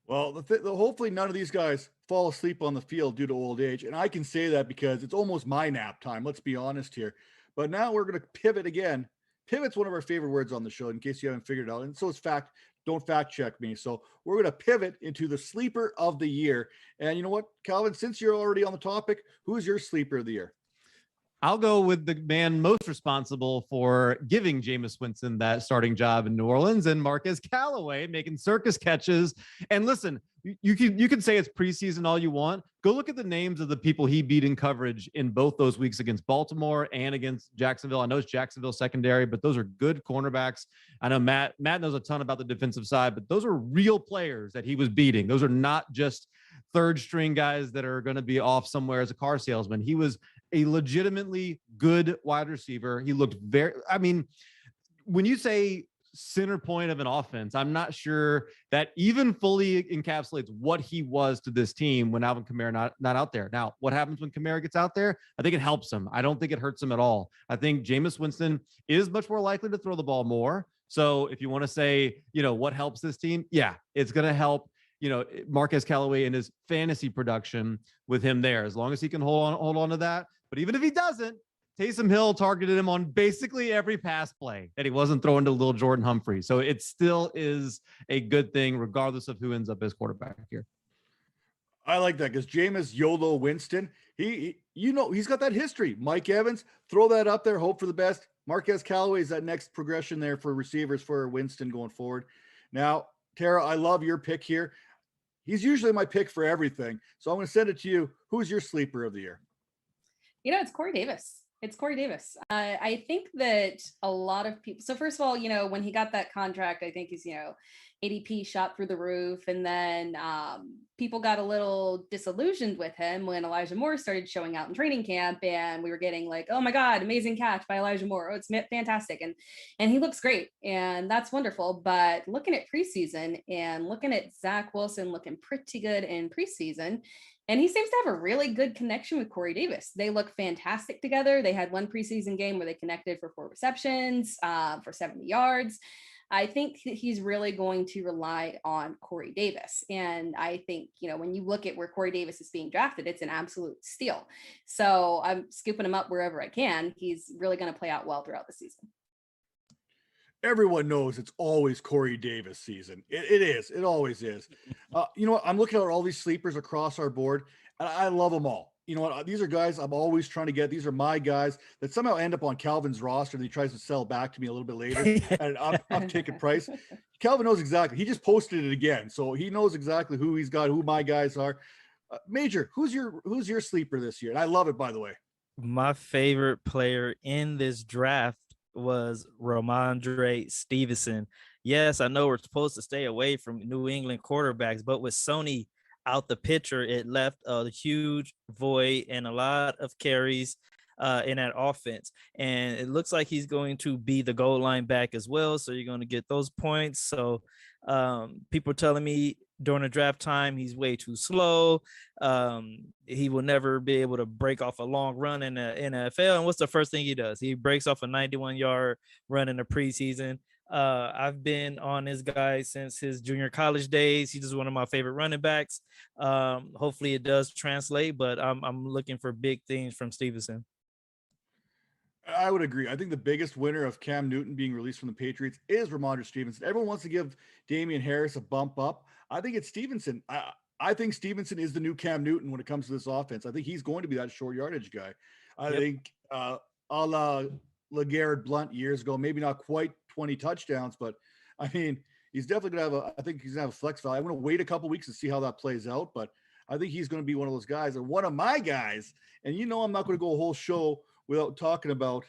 Well, hopefully none of these guys fall asleep on the field due to old age. And I can say that because it's almost my nap time. Let's be honest here. But now we're going to pivot again. Pivot's one of our favorite words on the show, in case you haven't figured it out. And so is fact. Don't fact check me. So we're going to pivot into the sleeper of the year. And you know what, Calvin, since you're already on the topic, who's your sleeper of the year?
I'll go with the man most responsible for giving Jameis Winston that starting job in New Orleans, and Marquez Callaway making circus catches. And listen, you can say it's preseason all you want. Go look at the names of the people he beat in coverage in both those weeks against Baltimore and against Jacksonville. I know it's Jacksonville secondary, but those are good cornerbacks. I know Matt knows a ton about the defensive side, but those are real players that he was beating. Those are not just third string guys that are going to be off somewhere as a car salesman. He was a legitimately good wide receiver. He looked when you say center point of an offense, I'm not sure that even fully encapsulates what he was to this team when Alvin Kamara not out there. Now, what happens when Kamara gets out there? I think it helps him. I don't think it hurts him at all. I think Jameis Winston is much more likely to throw the ball more. So if you want to say, what helps this team? Yeah, it's going to help, Marquez Callaway in his fantasy production with him there, as long as he can hold on to that. But even if he doesn't, Taysom Hill targeted him on basically every pass play that he wasn't throwing to little Jordan Humphrey. So it still is a good thing, regardless of who ends up as quarterback here.
I like that because Jameis YOLO Winston, he's got that history. Mike Evans, throw that up there, hope for the best. Marquez Callaway is that next progression there for receivers for Winston going forward. Now, Tara, I love your pick here. He's usually my pick for everything. So I'm going to send it to you. Who's your sleeper of the year?
It's Corey Davis. It's Corey Davis. I think that a lot of people, so first of all, when he got that contract, I think his, ADP shot through the roof. And then people got a little disillusioned with him when Elijah Moore started showing out in training camp, and we were getting like, oh my God, amazing catch by Elijah Moore. Oh, it's fantastic. And he looks great. And that's wonderful. But looking at preseason and looking at Zach Wilson looking pretty good in preseason, and he seems to have a really good connection with Corey Davis. They look fantastic together. They had one preseason game where they connected for 4 receptions, for 70 yards. I think he's really going to rely on Corey Davis. And I think, when you look at where Corey Davis is being drafted, it's an absolute steal. So I'm scooping him up wherever I can. He's really going to play out well throughout the season.
Everyone knows it's always Corey Davis season. It is. It always is. You know what? I'm looking at all these sleepers across our board, and I love them all. You know what? These are guys I'm always trying to get. These are my guys that somehow end up on Calvin's roster that he tries to sell back to me a little bit later at an upticket price. Calvin knows exactly. He just posted it again, so he knows exactly who he's got, who my guys are. Major, who's your sleeper this year? And I love it, by the way.
My favorite player in this draft was Ramondre Stevenson. Yes, I know we're supposed to stay away from New England quarterbacks, but with Sony out the picture, it left a huge void and a lot of carries in that offense. And it looks like he's going to be the goal line back as well. So you're going to get those points. So people are telling me during the draft time, he's way too slow. He will never be able to break off a long run in the NFL. And what's the first thing he does? He breaks off a 91-yard run in the preseason. I've been on this guy since his junior college days. He's just one of my favorite running backs. Hopefully it does translate, but I'm looking for big things from Stevenson.
I would agree. I think the biggest winner of Cam Newton being released from the Patriots is Ramondre Stevenson. Everyone wants to give Damian Harris a bump up. I think it's Stevenson. I think Stevenson is the new Cam Newton when it comes to this offense. I think he's going to be that short yardage guy. I think a la LeGarrette Blount years ago, maybe not quite 20 touchdowns, but I mean, he's definitely going to have I think he's going to have a flex value. I'm going to wait a couple weeks to see how that plays out, but I think he's going to be one of those guys. And one of my guys, and I'm not going to go a whole show without talking about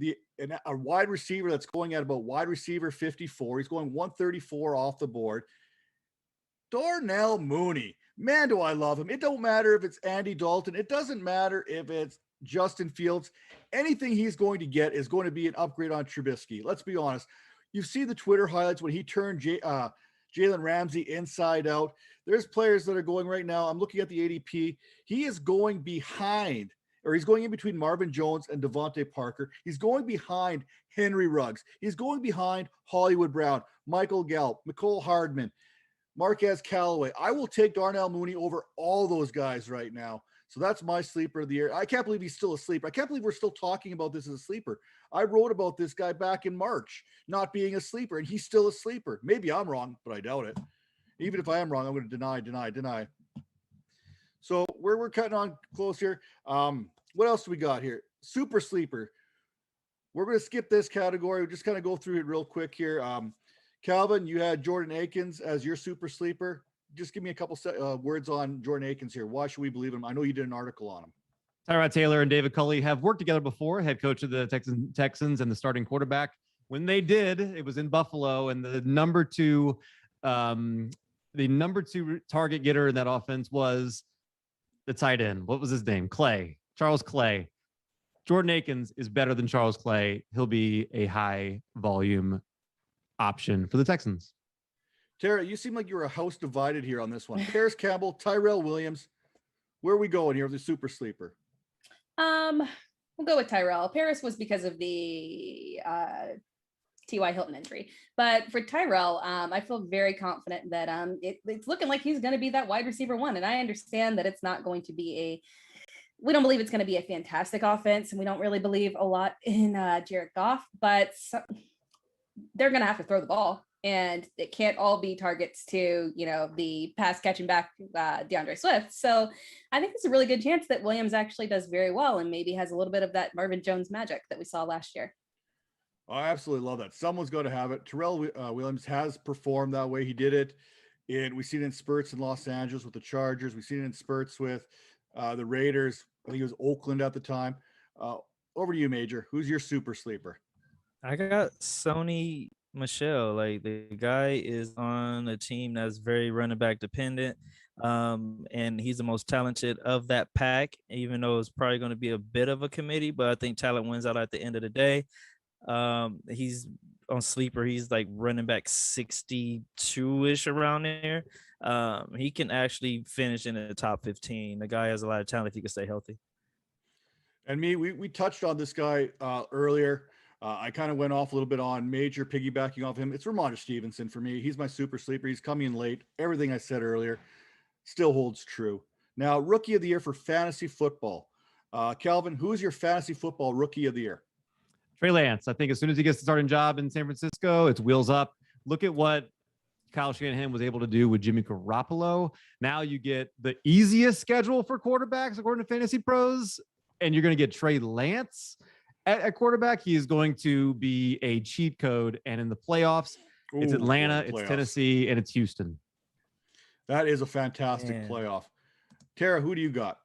a wide receiver that's going at about wide receiver 54. He's going 134 off the board. Darnell Mooney. Man, do I love him. It don't matter if it's Andy Dalton. It doesn't matter if it's Justin Fields. Anything he's going to get is going to be an upgrade on Trubisky. Let's be honest. You see the Twitter highlights when he turned Jalen Ramsey inside out. There's players that are going right now. I'm looking at the ADP. He is going behind, or he's going in between Marvin Jones and Devontae Parker. He's going behind Henry Ruggs. He's going behind Hollywood Brown, Michael Gallup, Mecole Hardman, Marquez Callaway. I will take Darnell Mooney over all those guys right now. So that's my sleeper of the year. I can't believe he's still a sleeper. I can't believe we're still talking about this as a sleeper. I wrote about this guy back in March, not being a sleeper, and he's still a sleeper. Maybe I'm wrong, but I doubt it. Even if I am wrong, I'm going to deny. So we're cutting on close here. What else do we got here? Super sleeper. We're going to skip this category. We'll just kind of go through it real quick here. Calvin, you had Jordan Akins as your super sleeper. Just give me a couple words on Jordan Akins here. Why should we believe him? I know you did an article on him.
Tyrod Taylor and David Culley have worked together before, head coach of the Texans and the starting quarterback. When they did, it was in Buffalo, and the number two target getter in that offense was the tight end. What was his name? Charles Clay. Jordan Akins is better than Charles Clay. He'll be a high volume option for the Texans.
Tara, you seem like you're a house divided here on this one. Paris Campbell, Tyrell Williams. Where are we going here with the super sleeper?
We'll go with Tyrell. Paris was because of the T.Y. Hilton injury. But for Tyrell, I feel very confident that it's looking like he's going to be that wide receiver one. And I understand that it's not going to be we don't believe it's going to be a fantastic offense, and we don't really believe a lot in Jared Goff, but they're going to have to throw the ball. And it can't all be targets to, the pass catching back DeAndre Swift. So I think it's a really good chance that Williams actually does very well and maybe has a little bit of that Marvin Jones magic that we saw last year.
I absolutely love that. Someone's going to have it. Tyrell Williams has performed that way. He did it. And we've seen it in spurts in Los Angeles with the Chargers. We've seen it in spurts with the Raiders. I think it was Oakland at the time. Over to you, Major. Who's your super sleeper?
I got Sony Michelle. Like, the guy is on a team that's very running back dependent, and he's the most talented of that pack, even though it's probably going to be a bit of a committee, but I think talent wins out at the end of the day. He's on sleeper. He's like running back 62-ish around there. He can actually finish in the top 15. The guy has a lot of talent if he can stay healthy.
And we touched on this guy earlier. I kind of went off a little bit on Major, piggybacking off him. It's Ramondre Stevenson for me. He's my super sleeper. He's coming in late. Everything I said earlier still holds true. Now, rookie of the year for fantasy football. Calvin, who is your fantasy football rookie of the year?
Trey Lance. I think as soon as he gets the starting job in San Francisco, it's wheels up. Look at what Kyle Shanahan was able to do with Jimmy Garoppolo. Now you get the easiest schedule for quarterbacks, according to Fantasy Pros, and you're going to get Trey Lance at quarterback. He is going to be a cheat code. And in the playoffs, it's Atlanta, it's Tennessee, and it's Houston.
That is a fantastic playoff. Tara, who do you got?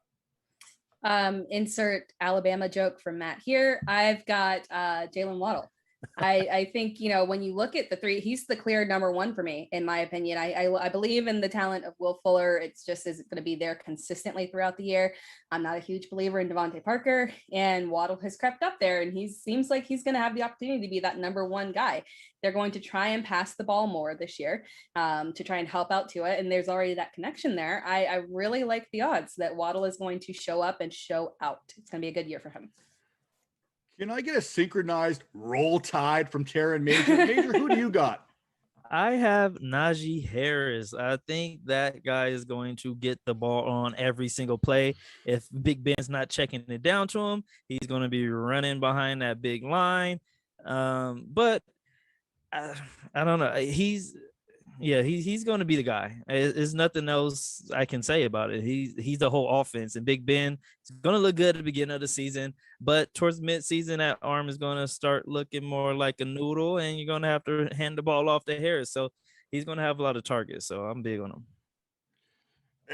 Insert Alabama joke from Matt here. I've got Jalen Waddle. I think, when you look at the three, he's the clear number one for me, in my opinion. I believe in the talent of Will Fuller. It's just is going to be there consistently throughout the year. I'm not a huge believer in Devontae Parker, and Waddle has crept up there, and he seems like he's going to have the opportunity to be that number one guy. They're going to try and pass the ball more this year to try and help out Tua, and there's already that connection there. I really like the odds that Waddle is going to show up and show out. It's going to be a good year for him.
Can I get a synchronized roll tide from Tara and Major? Major, who do you got?
I have Najee Harris. I think that guy is going to get the ball on every single play. If Big Ben's not checking it down to him, he's going to be running behind that big line. But I don't know. He's going to be the guy. There's nothing else I can say about it. He's the whole offense, and Big Ben is going to look good at the beginning of the season, but towards midseason, that arm is going to start looking more like a noodle, and you're going to have to hand the ball off to Harris. So he's going to have a lot of targets. So I'm big on him.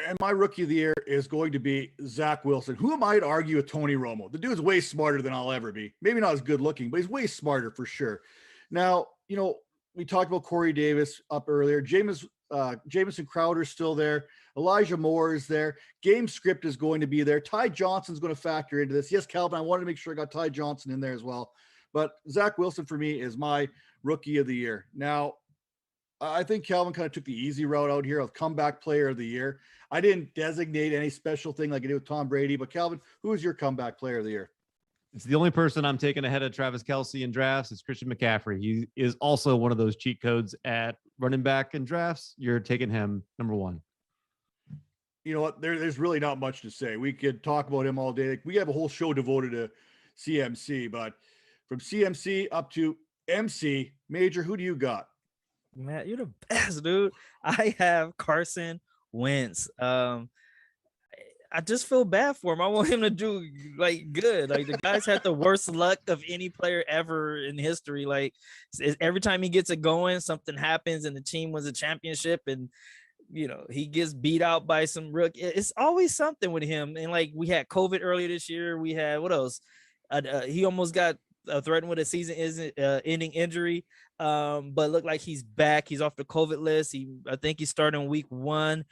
And my rookie of the year is going to be Zach Wilson. Who am I to argue with Tony Romo? The dude's way smarter than I'll ever be. Maybe not as good looking, but he's way smarter for sure. Now, we talked about Corey Davis up earlier. Jamison Crowder's still there. Elijah Moore is there. Game script is going to be there. Ty Johnson's going to factor into this. Yes, Calvin, I wanted to make sure I got Ty Johnson in there as well. But Zach Wilson for me is my rookie of the year. Now, I think Calvin kind of took the easy route out here of comeback player of the year. I didn't designate any special thing like I did with Tom Brady, but Calvin, who is your comeback player of the year?
It's the only person I'm taking ahead of Travis Kelce in drafts. It's Christian McCaffrey. He is also one of those cheat codes at running back in drafts. You're taking him number one.
You know what? There's really not much to say. We could talk about him all day. We have a whole show devoted to CMC, but from CMC up to MC, Major, who do you got?
Matt, you're the best, dude. I have Carson Wentz. I just feel bad for him. I want him to do good. Like, the guy's had the worst luck of any player ever in history. Like, every time he gets it going, something happens and the team wins a championship, and he gets beat out by some rookie. It's always something with him. And like, we had COVID earlier this year. We had what else? He almost got threatened with a season-ending injury, but looked like he's back. He's off the COVID list. I think he's starting week 1.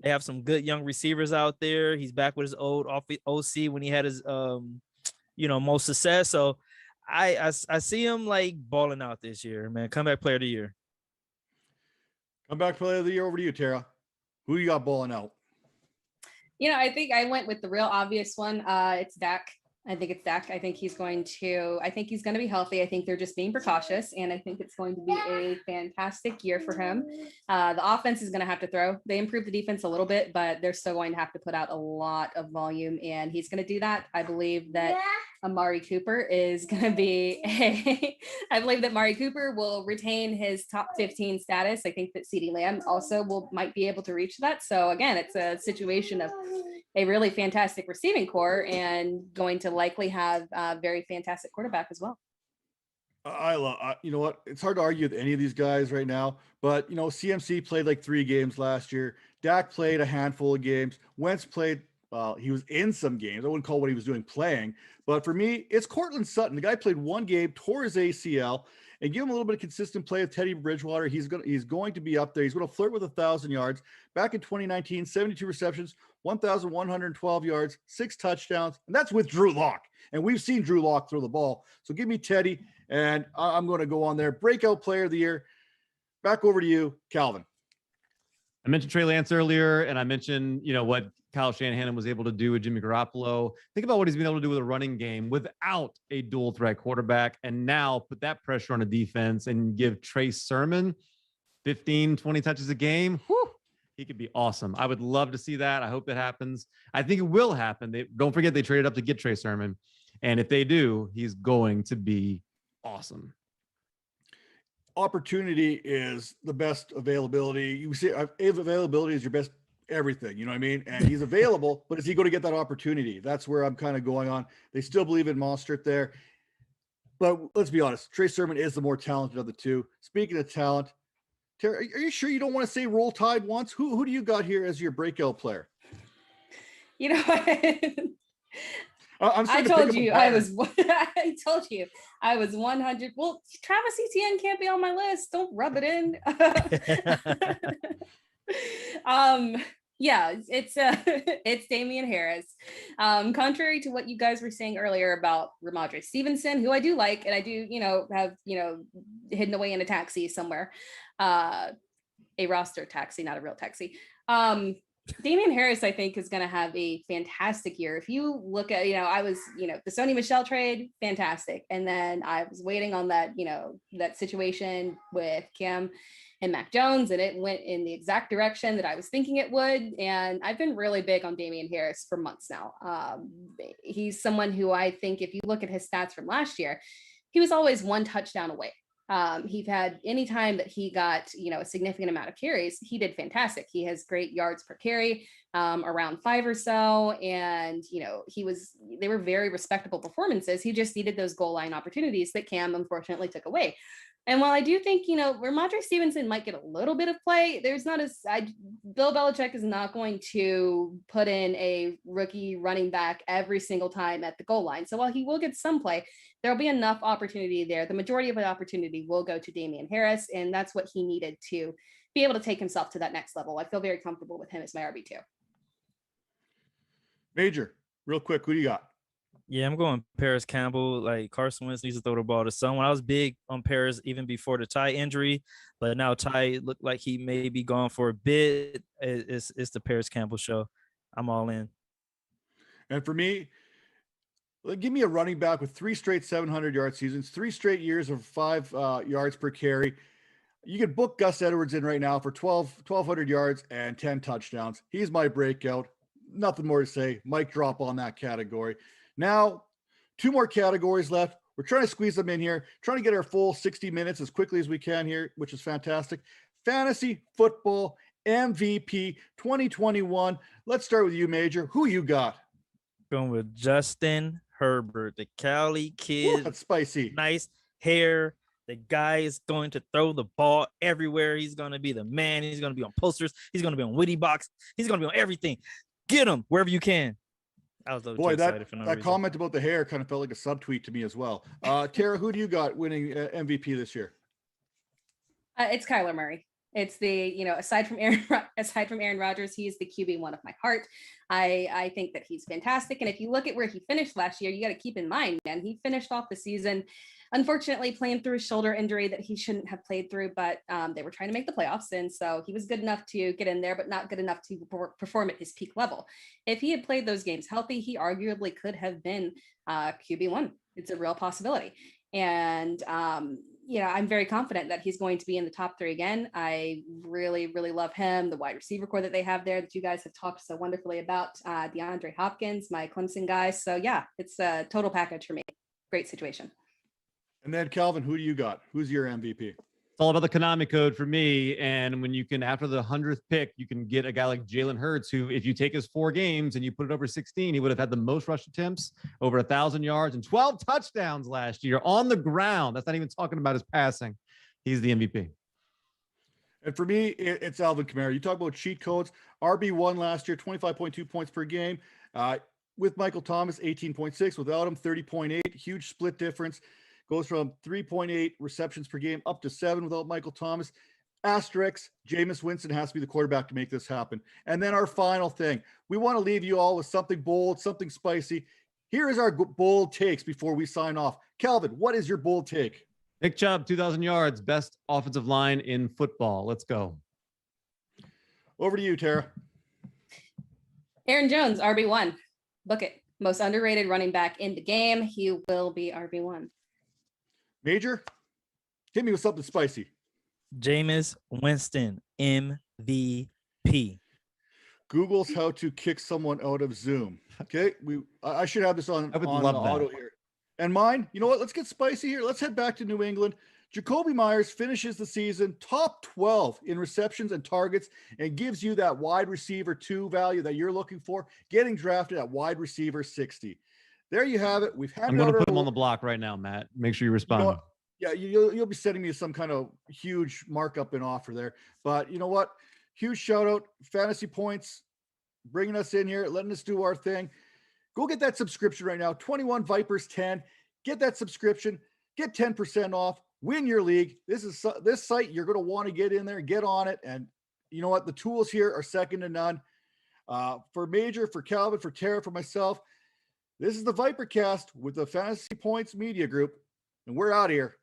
They have some good young receivers out there. He's back with his old OC when he had his, most success. So I see him like balling out this year, man. Comeback player of the year.
Comeback player of the year over to you, Tara. Who you got balling out?
I think I went with the real obvious one. It's Dak. I think it's Dak. I think he's going to be healthy. I think they're just being precautious, and I think it's going to be a fantastic year for him. The offense is going to have to throw. They improved the defense a little bit, but they're still going to have to put out a lot of volume, and he's going to do that. I believe that Amari Cooper is going to be I believe that Amari Cooper will retain his top 15 status. I think that CeeDee Lamb also might be able to reach that. So again, it's a situation of a really fantastic receiving core and going to likely have a very fantastic quarterback as well.
I love, you know what? It's hard to argue with any of these guys right now, but CMC played like 3 games last year. Dak played a handful of games. Wentz played, he was in some games. I wouldn't call what he was doing playing, but for me, it's Cortland Sutton. The guy played 1 game, tore his ACL, and give him a little bit of consistent play with Teddy Bridgewater. He's going to be up there. He's going to flirt with 1,000 yards. Back in 2019, 72 receptions, 1,112 yards, 6 touchdowns, and that's with Drew Lock. And we've seen Drew Lock throw the ball. So give me Teddy, and I'm going to go on there. Breakout player of the year. Back over to you, Calvin.
I mentioned Trey Lance earlier, and I mentioned, what Kyle Shanahan was able to do with Jimmy Garoppolo. Think about what he's been able to do with a running game without a dual threat quarterback, and now put that pressure on a defense and give Trey Sermon 15, 20 touches a game. Whew, he could be awesome. I would love to see that. I hope it happens. I think it will happen. Don't forget they traded up to get Trey Sermon, and if they do, he's going to be awesome.
Opportunity is the best availability. You see, availability is your best everything, you know what I mean? And he's available, but is he going to get that opportunity? That's where I'm kind of going on. They still believe in Mostert there. But let's be honest, Trey Sermon is the more talented of the two. Speaking of talent, Tara, are you sure you don't want to say Roll Tide once? Who do you got here as your breakout player?
You know what?
I'm
I
starting to pick
told
up a
you I
pattern.
was. I told you I was 100. Well, Travis Etienne can't be on my list. Don't rub it in. Yeah, it's it's Damian Harris. Contrary to what you guys were saying earlier about Ramondre Stevenson, who I do like, and I do, have hidden away in a taxi somewhere, a roster taxi, not a real taxi. Damian Harris, I think, is going to have a fantastic year. If you look at, I was, the Sony Michel trade, fantastic. And then I was waiting on that, that situation with Cam and Mac Jones, and it went in the exact direction that I was thinking it would. And I've been really big on Damian Harris for months now. He's someone who I think, if you look at his stats from last year, he was always one touchdown away. He had any time that he got, a significant amount of carries, he did fantastic. He has great yards per carry, around 5 or so. And, they were very respectable performances. He just needed those goal line opportunities that Cam unfortunately took away. And while I do think, Ramondre Stevenson might get a little bit of play, Bill Belichick is not going to put in a rookie running back every single time at the goal line. So while he will get some play, there'll be enough opportunity there. The majority of the opportunity will go to Damian Harris, and that's what he needed to be able to take himself to that next level. I feel very comfortable with him as my RB2.
Major, real quick, who do you got?
Yeah, I'm going Paris Campbell. Like, Carson Wentz needs to throw the ball to someone. I was big on Paris even before the Ty injury, but now Ty looked like he may be gone for a bit. It's the Paris Campbell show. I'm all in.
And for me, give me a running back with 3 straight 700-yard seasons, 3 straight years of 5 yards per carry. You could book Gus Edwards in right now for 1,200 yards and 10 touchdowns. He's my breakout. Nothing more to say. Mic drop on that category. Now, 2 more categories left. We're trying to squeeze them in here, trying to get our full 60 minutes as quickly as we can here, which is fantastic. Fantasy football MVP 2021. Let's start with you, Major. Who you got?
Going with Justin Herbert, the Cali kid.
Ooh, that's spicy.
Nice hair. The guy is going to throw the ball everywhere. He's going to be the man. He's going to be on posters. He's going to be on Witty Box. He's going to be on everything. Get him wherever you can. I was
Boy, that comment about the hair kind of felt like a subtweet to me as well. Tara, who do you got winning MVP this year?
It's Kyler Murray. It's the, aside from Aaron Rodgers, he is the QB1 of my heart. I think that he's fantastic. And if you look at where he finished last year, you got to keep in mind, man, he finished off the season, unfortunately, playing through a shoulder injury that he shouldn't have played through, but they were trying to make the playoffs. And so he was good enough to get in there, but not good enough to perform at his peak level. If he had played those games healthy, he arguably could have been QB1. It's a real possibility. And, I'm very confident that he's going to be in the top 3 again. I really, really love him. The wide receiver core that they have there that you guys have talked so wonderfully about, DeAndre Hopkins, my Clemson guy. So yeah, it's a total package for me. Great situation.
And then Calvin, who do you got? Who's your MVP?
It's all about the Konami code for me. And when you can, after the 100th pick, you can get a guy like Jalen Hurts, who, if you take his 4 games and you put it over 16, he would have had the most rush attempts, over 1,000 yards and 12 touchdowns last year on the ground. That's not even talking about his passing. He's the MVP.
And for me, it's Alvin Kamara. You talk about cheat codes. RB1 last year, 25.2 points per game. With Michael Thomas, 18.6. Without him, 30.8. Huge split difference. Goes from 3.8 receptions per game up to 7 without Michael Thomas. Asterisk, Jameis Winston has to be the quarterback to make this happen. And then our final thing. We want to leave you all with something bold, something spicy. Here is our bold takes before we sign off. Calvin, what is your bold take?
Nick Chubb, 2,000 yards, best offensive line in football. Let's go.
Over to you, Tara.
Aaron Jones, RB1. Book it. Most underrated running back in the game. He will be RB1.
Major, hit me with something spicy.
Jameis Winston, MVP.
Google's how to kick someone out of Zoom. Okay, I should have this on auto here. And mine, you know what? Let's get spicy here. Let's head back to New England. Jacoby Myers finishes the season top 12 in receptions and targets and gives you that wide receiver 2 value that you're looking for, getting drafted at wide receiver 60. There you have it.
I'm going to put him on the block right now, Matt. Make sure you respond.
You'll be sending me some kind of huge markup and offer there. But you know what? Huge shout out, Fantasy Points, bringing us in here, letting us do our thing. Go get that subscription right now. 21 Vipers 10. Get that subscription. Get 10% off. Win your league. This site, you're going to want to get in there, get on it. And you know what? The tools here are second to none. For Major, for Calvin, for Tara, for myself, this is the Vipercast with the Fantasy Points Media Group, and we're out of here.